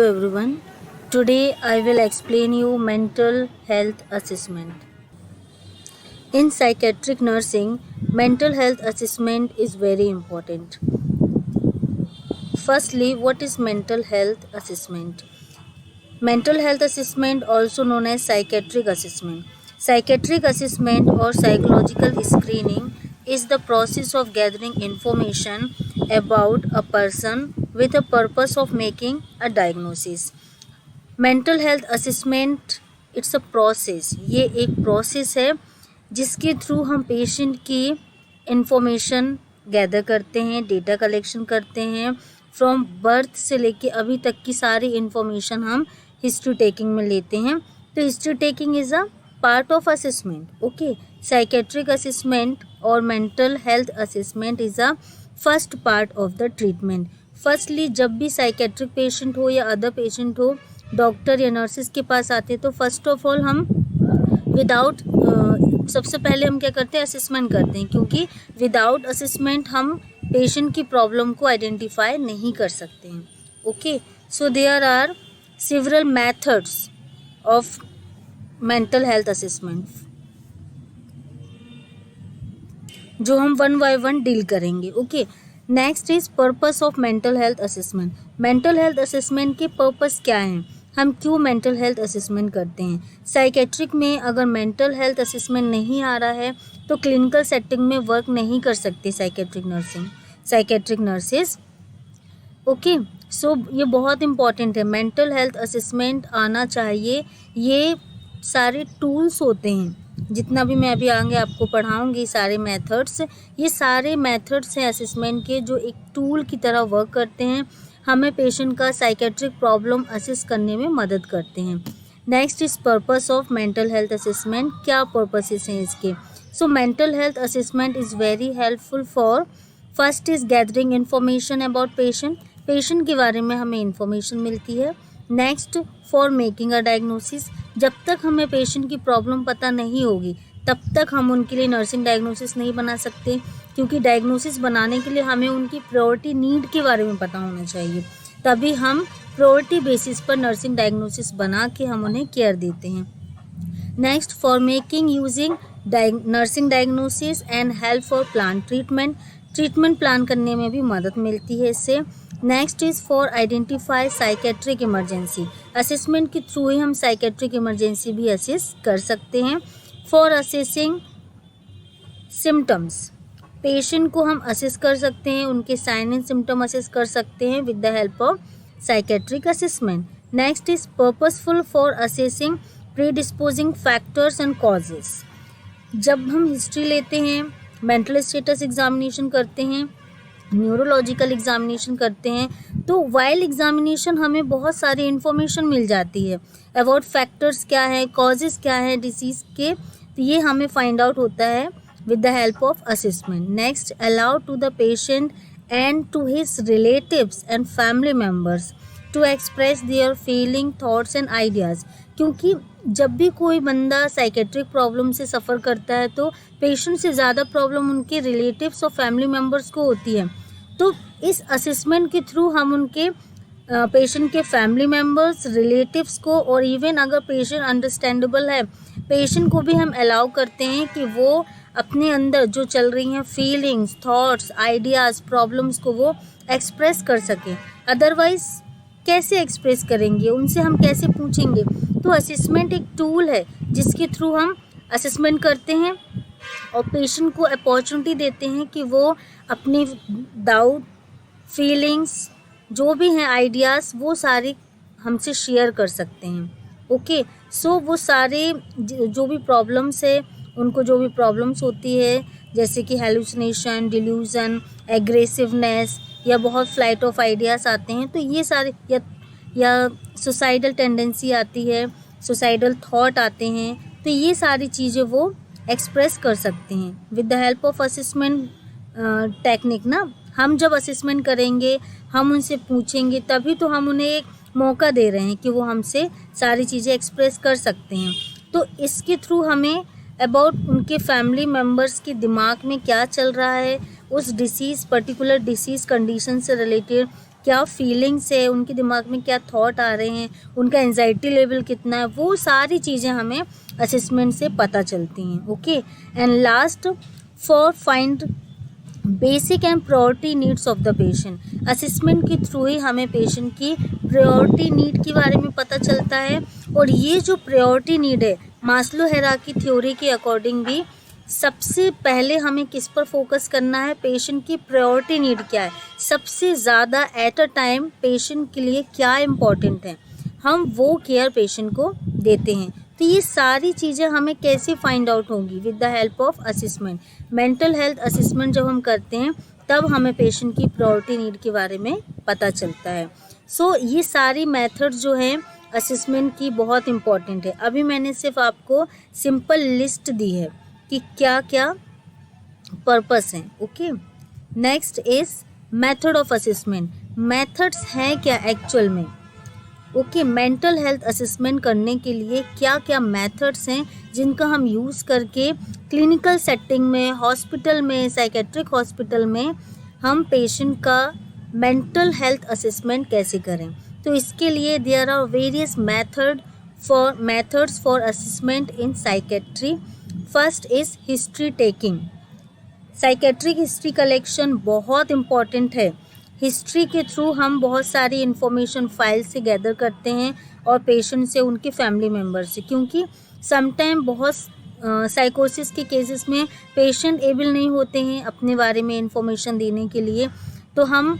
Hello everyone. Today I will explain you mental health assessment. In psychiatric nursing, mental health assessment is very important. Firstly, what is mental health assessment? Mental health assessment, also known as psychiatric assessment. Psychiatric assessment or psychological screening is the process of gathering information about a person with a purpose of making a diagnosis. Mental health assessment it's a process, ये एक process है जिसके through हम patient की information gather करते हैं, data collection करते हैं। फ्रॉम बर्थ से लेके अभी तक की सारी इंफॉर्मेशन हम हिस्ट्री टेकिंग में लेते हैं। तो history taking is a part of assessment. Okay, psychiatric assessment और mental health assessment is a first part of the treatment. Firstly, जब भी साइकेट्रिक पेशेंट हो या अदर पेशेंट हो डॉक्टर या नर्सिस के पास आते हैं तो फर्स्ट ऑफ ऑल हम विदाउट सबसे पहले हम क्या करते हैं, असेसमेंट करते हैं, क्योंकि विदाउट असेसमेंट हम पेशेंट की प्रॉब्लम को आइडेंटिफाई नहीं कर सकते हैं। Okay, so there are several methods of mental health assessment जो हम वन बाय वन डील करेंगे। Okay, next is purpose of mental health assessment. Mental health assessment के पर्पस क्या हैं, हम क्यों मेंटल हेल्थ असेसमेंट करते हैं। साइकेट्रिक में अगर मेंटल हेल्थ असेसमेंट नहीं आ रहा है तो क्लिनिकल सेटिंग में वर्क नहीं कर सकते साइकेट्रिक नर्सेस। ओके, सो ये बहुत इंपॉर्टेंट है, मेंटल हेल्थ असेसमेंट आना चाहिए। ये सारे टूल्स होते हैं, जितना भी मैं अभी आगे आपको पढ़ाऊंगी सारे मेथड्स, ये सारे मेथड्स हैं असेसमेंट के जो एक टूल की तरह वर्क करते हैं, हमें पेशेंट का साइकेट्रिक प्रॉब्लम असेस करने में मदद करते हैं। Next is purpose of mental health assessment, क्या पर्पसेस हैं इसके। So mental health assessment is very helpful for first is gathering information about patient के बारे में हमें इंफॉर्मेशन मिलती है। Next, for making a diagnosis, जब तक हमें पेशेंट की प्रॉब्लम पता नहीं होगी तब तक हम उनके लिए नर्सिंग डायग्नोसिस नहीं बना सकते, क्योंकि डायग्नोसिस बनाने के लिए हमें उनकी प्रायोरिटी नीड के बारे में पता होना चाहिए, तभी हम प्रायोरिटी बेसिस पर नर्सिंग डायग्नोसिस बना के हम उन्हें केयर देते हैं। Next, for making using nursing diagnosis and help for plan treatment plan करने में भी मदद मिलती है इससे। Next is for identify psychiatric emergency, assessment के थ्रू ही हम साइकेट्रिक इमरजेंसी भी असेस कर सकते हैं। फॉर असेसिंग सिम्टम्स, पेशेंट को हम असेस कर सकते हैं, उनके साइन एंड सिम्टम असेस कर सकते हैं with the help of psychiatric assessment. Next is purposeful for assessing predisposing factors and causes, जब हम हिस्ट्री लेते हैं, मेंटल स्टेटस एग्जामिनेशन करते हैं, न्यूरोलॉजिकल एग्जामिनेशन करते हैं, तो वाइल एग्जामिनेशन हमें बहुत सारी इन्फॉर्मेशन मिल जाती है अबाउट फैक्टर्स क्या है, कॉजेज़ क्या है डिसीज़ के, तो ये हमें फाइंड आउट होता है with the help of assessment. Next, allow to the patient and to his relatives and family members to express their feeling, thoughts and ideas, क्योंकि जब भी कोई बंदा साइकेट्रिक प्रॉब्लम से सफ़र करता है तो पेशेंट से ज़्यादा प्रॉब्लम उनके रिलेटिव्स और फैमिली मेम्बर्स को होती है। तो इस असेसमेंट के थ्रू हम उनके पेशेंट के फैमिली मेम्बर्स, रिलेटिव्स को, और इवन अगर पेशेंट अंडरस्टैंडेबल है, पेशेंट को भी हम अलाउ करते हैं कि वो अपने अंदर जो चल रही हैं फीलिंग्स, थॉट्स, आइडियाज़, प्रॉब्लम्स को वो एक्सप्रेस कर सकें। अदरवाइज़ कैसे एक्सप्रेस करेंगे, उनसे हम कैसे पूछेंगे। तो असेसमेंट एक टूल है जिसके थ्रू हम असेसमेंट करते हैं और पेशेंट को अपॉर्चुनिटी देते हैं कि वो अपनी डाउट, फीलिंग्स, जो भी हैं आइडियाज़, वो सारी हमसे शेयर कर सकते हैं। ओके, सो वो सारे जो भी प्रॉब्लम्स है, उनको जो भी प्रॉब्लम्स होती है जैसे कि हेलुसिनेशन, डिल्यूजन, एग्रेसिवनेस या बहुत फ्लाइट ऑफ आइडियाज़ आते हैं, तो ये सारे या सुसाइडल टेंडेंसी आती है, सुसाइडल थॉट आते हैं, तो ये सारी चीज़ें वो एक्सप्रेस कर सकते हैं with the help of assessment technique ना। हम जब असेसमेंट करेंगे, हम उनसे पूछेंगे, तभी तो हम उन्हें एक मौका दे रहे हैं कि वो हमसे सारी चीज़ें एक्सप्रेस कर सकते हैं। तो इसके थ्रू हमें अबाउट उनके फैमिली मेम्बर्स के दिमाग में क्या चल रहा है, उस डिसीज़, पर्टिकुलर डिसीज़ कंडीशन से रिलेटेड क्या फीलिंग्स है, उनके दिमाग में क्या थॉट आ रहे हैं, उनका एंजाइटी लेवल कितना है, वो सारी चीज़ें हमें असेसमेंट से पता चलती हैं. Okay. And last, for find basic and priority needs of the patient. Assessment के थ्रू ही हमें पेशेंट की प्रायोरिटी नीड के बारे में पता चलता है. और ये जो प्रायोरिटी नीड है, मास्लो हायरार्की थ्योरी के अकॉर्डिंग भी सबसे पहले हमें किस पर फोकस करना है, पेशेंट की प्रायोरिटी नीड क्या है, सबसे ज़्यादा एट अ टाइम पेशेंट के लिए क्या इम्पॉर्टेंट है, हम वो केयर पेशेंट को देते हैं. तो ये सारी चीज़ें हमें कैसे फाइंड आउट होंगी, with the help of assessment. Mental health assessment जब हम करते हैं तब हमें पेशेंट की प्रायोरिटी नीड के बारे में पता चलता है. सो ये सारी मेथड जो हैं असेसमेंट की बहुत इम्पॉर्टेंट है. अभी मैंने सिर्फ आपको सिंपल लिस्ट दी है कि क्या क्या पर्पस हैं. Okay. Next is method of assessment. Methods हैं क्या एक्चुअल में. ओके. मेंटल हेल्थ असेसमेंट करने के लिए क्या क्या मेथड्स हैं जिनका हम यूज़ करके क्लिनिकल सेटिंग में, हॉस्पिटल में, साइकेट्रिक हॉस्पिटल में हम पेशेंट का मेंटल हेल्थ असेसमेंट कैसे करें. तो इसके लिए there are various methods for assessment in psychiatry. First is history taking. Psychiatric history collection बहुत इम्पॉर्टेंट है. हिस्ट्री के थ्रू हम बहुत सारी इन्फॉर्मेशन फाइल से गैदर करते हैं और पेशेंट से, उनके फैमिली मेम्बर से, क्योंकि समटाइम बहुत साइकोसिस के केसेस में पेशेंट एबल नहीं होते हैं अपने बारे में इन्फॉर्मेशन देने के लिए. तो हम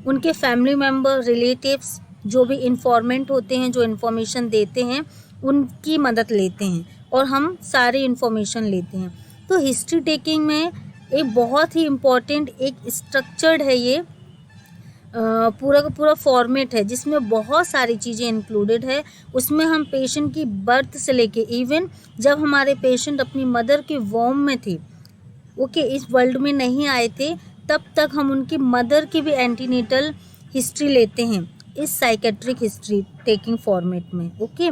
उनके फैमिली मेम्बर, रिलेटिव्स, जो भी इन्फॉर्मेंट होते हैं, जो इन्फॉर्मेशन देते हैं, उनकी मदद लेते हैं और हम सारी इन्फॉर्मेशन लेते हैं. तो हिस्ट्री टेकिंग में एक बहुत ही इम्पॉर्टेंट एक स्ट्रक्चर्ड है, ये पूरा का पूरा फॉर्मेट है जिसमें बहुत सारी चीज़ें इंक्लूडेड है. उसमें हम पेशेंट की बर्थ से लेके इवन जब हमारे पेशेंट अपनी मदर के वॉम में थे, ओके, इस वर्ल्ड में नहीं आए थे, तब तक हम उनकी मदर की भी एंटीनेटल हिस्ट्री लेते हैं इस साइकेट्रिक हिस्ट्री टेकिंग फॉर्मेट में. ओके.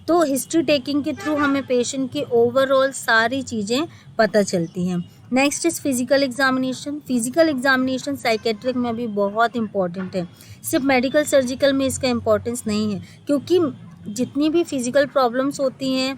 तो हिस्ट्री टेकिंग के थ्रू हमें पेशेंट की ओवरऑल सारी चीज़ें पता चलती हैं. Next is physical examination. Physical examination psychiatric में भी बहुत इंपॉर्टेंट है. सिर्फ मेडिकल सर्जिकल में इसका इम्पोर्टेंस नहीं है, क्योंकि जितनी भी फिजिकल प्रॉब्लम्स होती हैं,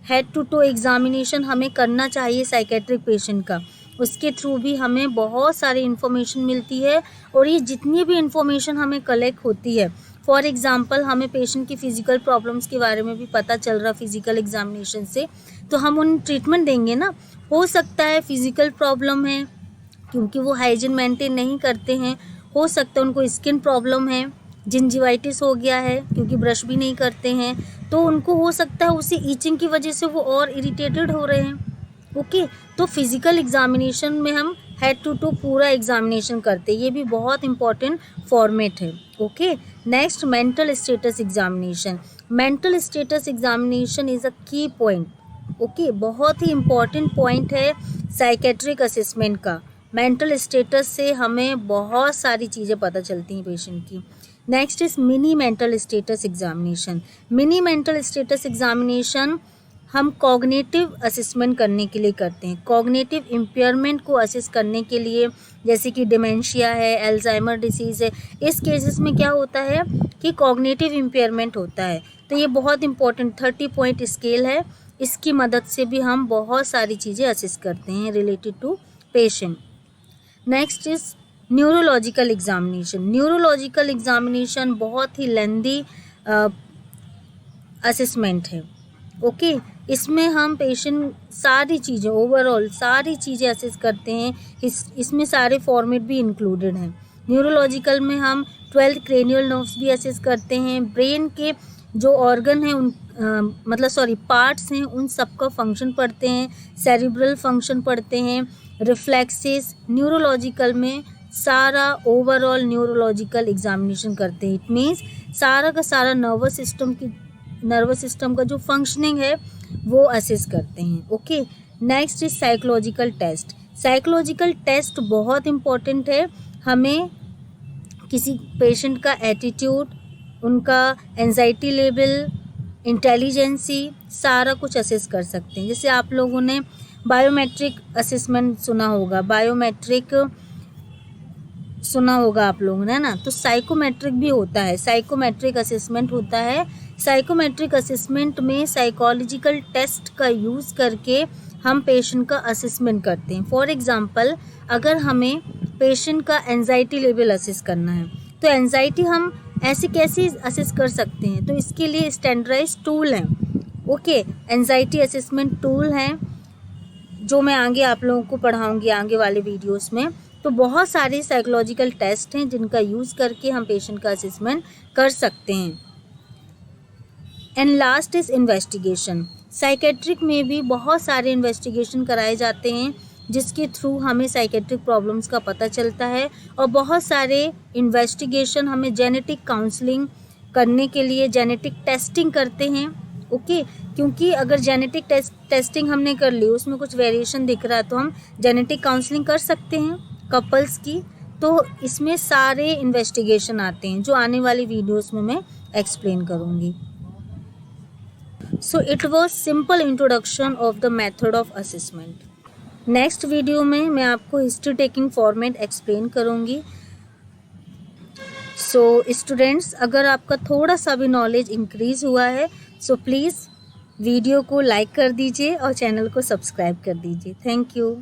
हेड टू टो एग्जामिनेशन हमें करना चाहिए साइकेट्रिक पेशेंट का. उसके थ्रू भी हमें बहुत सारी इन्फॉर्मेशन मिलती है. और ये जितनी भी इन्फॉर्मेशन हमें कलेक्ट होती है, फॉर एग्ज़ाम्पल हमें पेशेंट की फ़िज़िकल प्रॉब्लम्स के बारे में भी पता चल रहा फिज़िकल एग्जामिनेशन से, तो हम उन ट्रीटमेंट देंगे ना. हो सकता है फिज़िकल प्रॉब्लम है क्योंकि वो हाइजीन मेंटेन नहीं करते हैं, हो सकता है उनको स्किन प्रॉब्लम है, जिंजिवाइटिस हो गया है क्योंकि ब्रश भी नहीं करते हैं, तो उनको हो सकता है उसी ईचिंग की वजह से वो और इरिटेटेड हो रहे हैं. ओके. तो फिज़िकल एग्जामिनेशन में हम हेड टू टू पूरा एग्जामिनेशन करते हैं. ये भी बहुत इंपॉर्टेंट फॉर्मेट है. Okay. Next, mental status examination. Mental status examination is a की पॉइंट. ओके. बहुत ही इम्पॉर्टेंट पॉइंट है साइकेट्रिक असेसमेंट का. मेंटल स्टेटस से हमें बहुत सारी चीज़ें पता चलती हैं पेशेंट की. Next is mini mental status examination. Mini mental status examination हम कॉग्निटिव असेसमेंट करने के लिए करते हैं. कॉग्निटिव इम्पेयरमेंट को असेस करने के लिए, जैसे कि डिमेंशिया है, अल्जाइमर डिसीज़ है, इस केसेस में क्या होता है कि कॉग्निटिव इम्पेयरमेंट होता है. तो ये बहुत इंपॉर्टेंट 30 पॉइंट स्केल है. इसकी मदद से भी हम बहुत सारी चीज़ें असेस करते हैं related to patient. Next is neurological examination. Neurological examination बहुत ही लेंदी असेसमेंट है. ओके. इसमें हम पेशेंट सारी चीज़ें, ओवरऑल सारी चीज़ें असेस करते हैं. इसमें सारे फॉर्मेट भी इंक्लूडेड हैं. न्यूरोलॉजिकल में हम 12 क्रेनियल नर्व्स भी असेस करते हैं. ब्रेन के जो ऑर्गन हैं पार्ट्स हैं, उन सब का फंक्शन पढ़ते हैं. सेरिब्रल फंक्शन पढ़ते हैं, रिफ्लेक्सेस. न्यूरोलॉजिकल में सारा ओवरऑल न्यूरोलॉजिकल एग्जामिनेशन करते हैं. इट मीन्स सारा का सारा नर्वस सिस्टम का जो फंक्शनिंग है वो असेस करते हैं. Okay. Next is psychological test. Psychological test बहुत इम्पॉर्टेंट है. हमें किसी पेशेंट का एटीट्यूड, उनका एंजाइटी लेवल, इंटेलिजेंसी, सारा कुछ असेस कर सकते हैं. जैसे आप लोगों ने बायोमेट्रिक असेसमेंट सुना होगा. बायोमेट्रिक सुना होगा आप लोगों ने, ना। तो साइकोमेट्रिक भी होता है, साइकोमेट्रिक असेसमेंट होता है। साइकोमेट्रिक असेसमेंट में साइकोलॉजिकल टेस्ट का यूज़ करके हम पेशेंट का असेसमेंट करते हैं। फॉर एग्जांपल, अगर हमें पेशेंट का एंजाइटी लेवल असेस करना है, तो एंजाइटी हम ऐसे कैसे असेस कर सकते हैं? तो इसके लिए स्टैंडर्डाइज टूल हैं। ओके, एंजाइटी असेसमेंट टूल हैं जो मैं आगे आप लोगों को पढ़ाऊंगी आगे वाले वीडियोस में। तो बहुत सारे साइकोलॉजिकल टेस्ट हैं जिनका यूज़ करके हम पेशेंट का असेसमेंट कर सकते हैं। And last is investigation. Psychiatric में भी बहुत सारे इन्वेस्टिगेशन कराए जाते हैं जिसके थ्रू हमें साइकेट्रिक प्रॉब्लम्स का पता चलता है। और बहुत सारे इन्वेस्टिगेशन हमें जेनेटिक काउंसलिंग करने के लिए जेनेटिक टेस्टिंग करते हैं। ओके, क्योंकि अगर जेनेटिक टेस्टिंग हमने कर ली, उसमें कुछ वेरिएशन दिख रहा है, तो हम जेनेटिक काउंसलिंग कर सकते हैं कपल्स की। तो इसमें सारे इन्वेस्टिगेशन आते हैं जो आने वाली वीडियोस में मैं एक्सप्लेन करूँगी। So it was simple introduction of the method of assessment. Next video में मैं आपको हिस्ट्री टेकिंग फॉर्मेट एक्सप्लेन करूँगी। सो स्टूडेंट्स, अगर आपका थोड़ा सा भी नॉलेज इंक्रीज़ हुआ है, सो प्लीज़ वीडियो को लाइक कर दीजिए और चैनल को सब्सक्राइब कर दीजिए। Thank you.